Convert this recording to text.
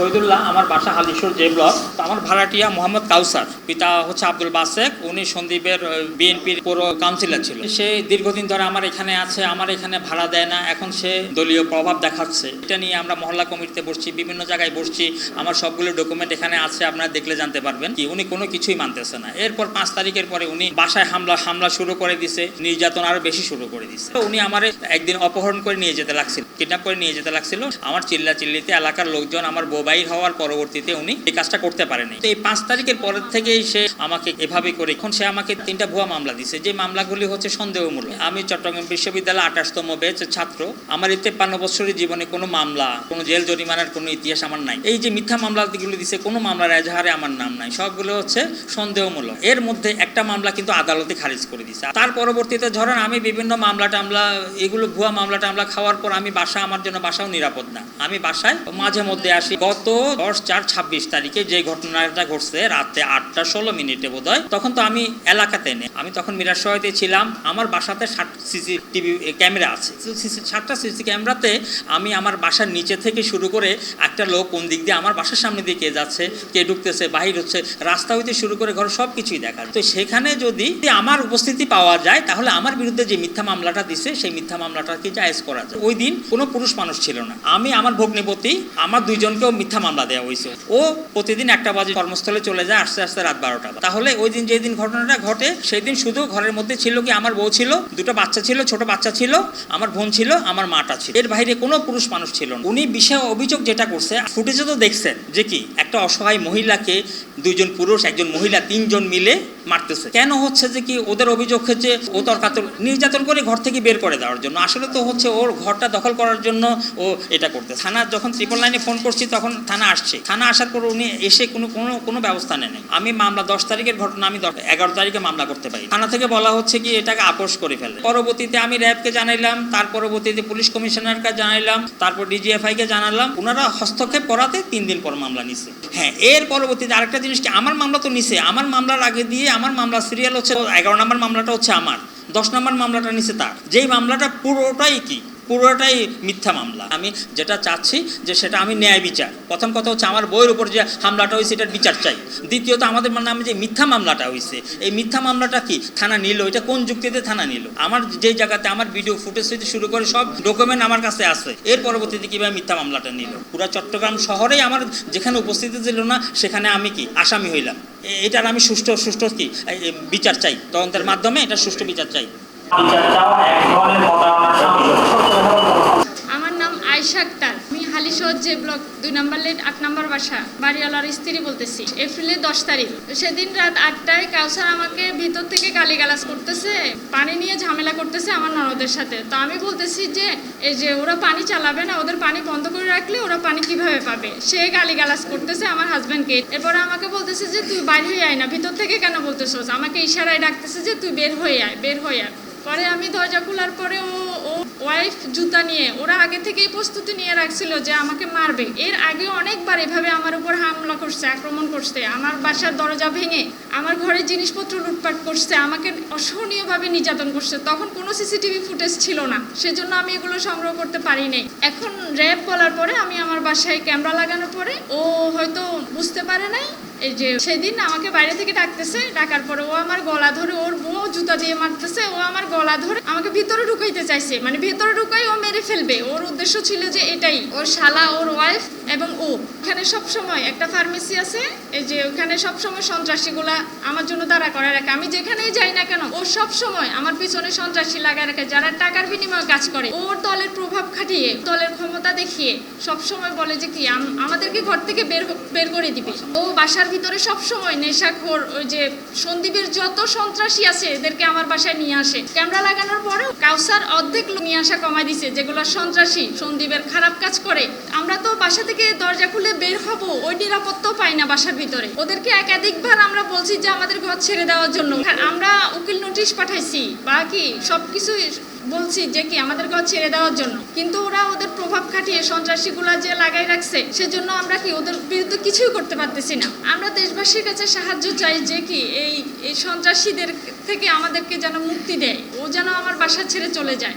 শহীদুল্লাহ, আমার বাসা Halisahar J block. তো আমার ভাড়াটিয়া মোহাম্মদ কাউসার, পিতা হচ্ছে আব্দুল বাসেক, উনি সন্দ্বীপের বিএনপির পৌর কাউন্সিলর ছিল। সে দীর্ঘদিন ধরে আমার এখানে আছে, আমার এখানে ভাড়া দেয় না, এখন সে দলীয় প্রভাব দেখাচ্ছে। এটা নিয়ে আমরা মহল্লা কমিটিতে বসছি, বিভিন্ন জায়গায় বসছি, আমার সবগুলো ডকুমেন্ট এখানে আছে, আপনারা দেখলে জানতে পারবেন। কি উনি কোনো কিছুই মানতেছে না। এরপর 5 তারিখের পরে উনি বাসায় হামলা শুরু করে দিছে, নির্যাতন আরো বেশি শুরু করে দিছে। উনি আমার একদিন অপহরণ করে নিয়ে যেতে লাগছিল, কিডন্যাপ করে নিয়ে যেতে লাগছিল। আমার চিল্লাচিল্লিতে এলাকার লোকজন, আমার বউ বাইর হওয়ার পরবর্তীতে উনি এই কাজটা করতে পারেনি। তো এই 5 তারিখের পর থেকেই সে আমাকে এভাবে করে, এখন সে আমাকে 3টা ভুয়া মামলা দিছে, যে মামলাগুলি হচ্ছে সন্দেহমূলক। আমি চট্টগ্রাম বিশ্ববিদ্যালয় 28তম ব্যাচের ছাত্র। আমার এই 53 বছরের জীবনে কোনো মামলা, কোনো জেল জরিমানার কোনো ইতিহাস আমার নাই। এই যে মিথ্যা মামলাগুলো দিছে, কোনো মামলার এজাহারে আমার নাম নাই, সবগুলো হচ্ছে সন্দেহমূলক। এর মধ্যে একটা মামলা কিন্তু আদালতে খারিজ করে দিছে। তার পরবর্তীতে ধরেন আমি বিভিন্ন মামলা টামলা, এগুলো ভুয়া মামলা টামলা খাওয়ার পর আমি আমার জন্য বাসাও নিরাপদ না। আমি বাসায় মাঝে মধ্যে আসি। গত 10/4/26 তারিখে যে ঘটনাটা ঘটছে রাতে 8টা 16 মিনিটে বোধহয়, তখন তো আমি এলাকাতে নেই, আমি তখন মিরাশরাইতে ছিলাম। আমার বাসাতে 60 সিসিটিভি ক্যামেরা আছে। 60টা সিসি ক্যামেরাতে আমি আমার বাসার নিচে থেকে শুরু করে একটা লোক কোন দিক দিয়ে আমার বাসার সামনে দিয়ে কে যাচ্ছে, কে ঢুকতেছে, বাহির হচ্ছে, রাস্তা হইতে শুরু করে ঘর সব কিছুই দেখা। তো সেখানে যদি আমার উপস্থিতি পাওয়া যায়, তাহলে আমার বিরুদ্ধে যে মিথ্যা মামলাটা দিছে সেই মিথ্যা মামলাটাকে জায়েজ করা যায়। ওই দিন কোনো পুরুষ মানুষ ছিল না। আমি, আমার ভগ্নিপতি, আমার 2 জনকেও মিথ্যা মামলা দেওয়া হয়েছে। ও প্রতিদিন 1টা বাজে কর্মস্থলে চলে যায়, আস্তে আস্তে রাত 12টা। তাহলে ওই দিন যেদিন ঘটনাটা ঘটে সেই দিন শুধু ঘরের মধ্যে ছিল কি আমার বউ ছিল, 2টা বাচ্চা ছিল, ছোট বাচ্চা ছিল, আমার বোন ছিল, আমার মাটা ছিল। এর বাইরে কোনো পুরুষ মানুষ ছিল না। উনি বিষয় অভিযোগ যেটা করছে, ফুটেজে তো দেখছেন যে কি একটা অসহায় মহিলাকে 2 জন পুরুষ 1 জন মহিলা 3 জন মিলে মারতেছে। কেন হচ্ছে যে কি ওদের অভিযোগ হচ্ছে ও তর্কাতর নির্যাতন করে ঘর থেকে বের করে দেওয়ার জন্য। আসলে তো হচ্ছে ওর ঘরটা দখল করার জন্য ও এটা করতে। থানা যখন 999 ফোন করছি তখন থানা আসছে। থানা আসার পর উনি এসে কোনো ব্যবস্থা নেন। আমি মামলা 10 তারিখের ঘটনা আমি 11 তারিখে মামলা করতে পারি। থানা থেকে বলা হচ্ছে কি এটাকে আপোষ করে ফেলে। পরবর্তীতে আমি র্যাবকে জানাইলাম, তার পরবর্তীতে পুলিশ কমিশনারকে জানাইলাম, তারপর ডিজিএফআই কে জানালাম। ওনারা হস্তক্ষেপ করাতে 3 দিন পর মামলা নিছে। হ্যাঁ, এর পরবর্তীতে আরেকটা জিনিস কি, আমার মামলা তো নিছে, আমার মামলার আগে দিয়ে আমার মামলা সিরিয়াল হচ্ছে 11 নম্বর মামলাটা হচ্ছে আমার, 10 নম্বর মামলাটা নিছে তার। যেই মামলাটা পুরোটাই মিথ্যা মামলা। আমি যেটা চাচ্ছি যে সেটা আমি ন্যায় বিচার। প্রথম কথা হচ্ছে আমার বইয়ের উপর যে হামলাটা হয়েছে এটার বিচার চাই। দ্বিতীয়ত আমাদের নামে যে মিথ্যা মামলাটা হয়েছে, এই মিথ্যা মামলাটা কি থানা নিল, এটা কোন যুক্তিতে থানা নিল? আমার যেই জায়গাতে আমার ভিডিও ফুটেজ থেকে শুরু করে সব ডকুমেন্ট আমার কাছে আছে, এর পরবর্তীতে কীভাবে মিথ্যা মামলাটা নিল? পুরো চট্টগ্রাম শহরেই আমার যেখানে উপস্থিতি ছিল না সেখানে আমি কি আসামি হইলাম। এটার আমি সুষ্ঠু কি বিচার চাই, তদন্তের মাধ্যমে এটা সুষ্ঠু বিচার চাই। আমার নাম আয়েশা আক্তার, আমি Halisahar J block 2 number let 8 নম্বর বাসা, বাড়িওয়ালার স্ত্রী বলতেছি। এপ্রিলের 10 তারিখ সেদিন রাত 8টায় কাউসার আমাকে ভিতর থেকে গালিগালাজ করতেছে, পানি নিয়ে ঝামেলা করতেছে আমার ননদের সাথে। তো আমি বলতেছি যে এই যে ওরা পানি চালাবে না, ওদের পানি বন্ধ করে রাখলে ওরা পানি কিভাবে পাবে? সে গালিগালাজ করতেছে আমার হাজব্যান্ডকে। এরপরে আমাকে বলতেছে যে তুই বাইরে হয়ে আয় না, ভিতর থেকে কেন বলতেছস? আমাকে ইশারায় ডাকতেছে যে তুই বের হয়ে আয়। পরে আমি দরজা খোলার পরে ও ওয়াইফ জুতা নিয়ে, ওরা আগে থেকেই প্রস্তুতি নিয়ে রাখছিল যে আমাকে মারবে। এর আগে অনেকবার এভাবে আমার উপর হামলা করছে, আক্রমণ করছে, আমার বাসার দরজা ভেঙে আমার ঘরের জিনিসপত্র লুটপাট করছে, আমাকে অসহনীয়ভাবে নির্যাতন করছে। তখন কোনো সিসিটিভি ফুটেজ ছিল না, সেজন্য আমি এগুলো সংগ্রহ করতে পারি নাই। এখন র্যাব বলার পরে আমি আমার বাসায় ক্যামেরা লাগানোর পরে ও হয়তো বুঝতে পারে নাই। এই যে সেদিন আমাকে বাইরে থেকে ডাকার পরে ও আমার গলা ধরে, ওর বউ জুতা দিয়ে মারতেছে, ও আমার গলা ধরে আমাকে ভিতরে ঢুকাইতে চাইছে, মানে ভিতরে ঢুকাই ও মেরে ফেলবে। ওর উদ্দেশ্য ছিল যে এটাই। ওর শালা, ওর ওয়াইফ এবং ও এখানে সবসময় একটা ফার্মেসি আছে, এই যে ওখানে সবসময় সন্ত্রাসীগুলা আমার জন্য দাঁড়া করে রাখে। আমি যেখানেই যাই না কেন ও সবসময় আমার পিছনে সন্ত্রাসী লাগায় রাখে, যারা টাকার বিনিময়ে কাজ করে। ওর দলের প্রভাব খাটিয়ে, দলের ক্ষমতা দেখিয়ে সবসময় বলে যে কি আমাদেরকে ঘর থেকে বের করে দিবে। ও বাসার ভিতরে সবসময় নেশাখোর, ওই যে সন্দ্বীপের যত সন্ত্রাসী আছে এদেরকে আমার বাসায় নিয়ে আসে। ক্যামেরা লাগানোর পরেও কাউসার অর্ধেক নিয়ে আসা কমাই দিছে, যেগুলো সন্ত্রাসী সন্দ্বীপের খারাপ কাজ করে। আমরা তো বাসা থেকে দরজা খুলে বের হব, ওই নিরাপত্তাও পাই না বাসার ভিতরে। ওদেরকে একাধিকবার আমরা বলছি যে আমাদের ঘর ছেড়ে দেওয়ার জন্য। আমরা উকিল নোটিশ পাঠাইছি, বাকি সবকিছুই বলছি যে কি আমাদের ঘর ছেড়ে দেওয়ার জন্য, কিন্তু ওরা ওদের প্রভাব খাটিয়ে সন্ত্রাসীগুলা যে লাগাই রাখছে, সেজন্য আমরা কি ওদের বিরুদ্ধে কিছুই করতে পারতেছি না। আমরা দেশবাসীর কাছে সাহায্য চাই যে কি এই সন্ত্রাসীদের থেকে আমাদেরকে যেন মুক্তি দেয়, ও যেন আমার বাসা ছেড়ে চলে যায়।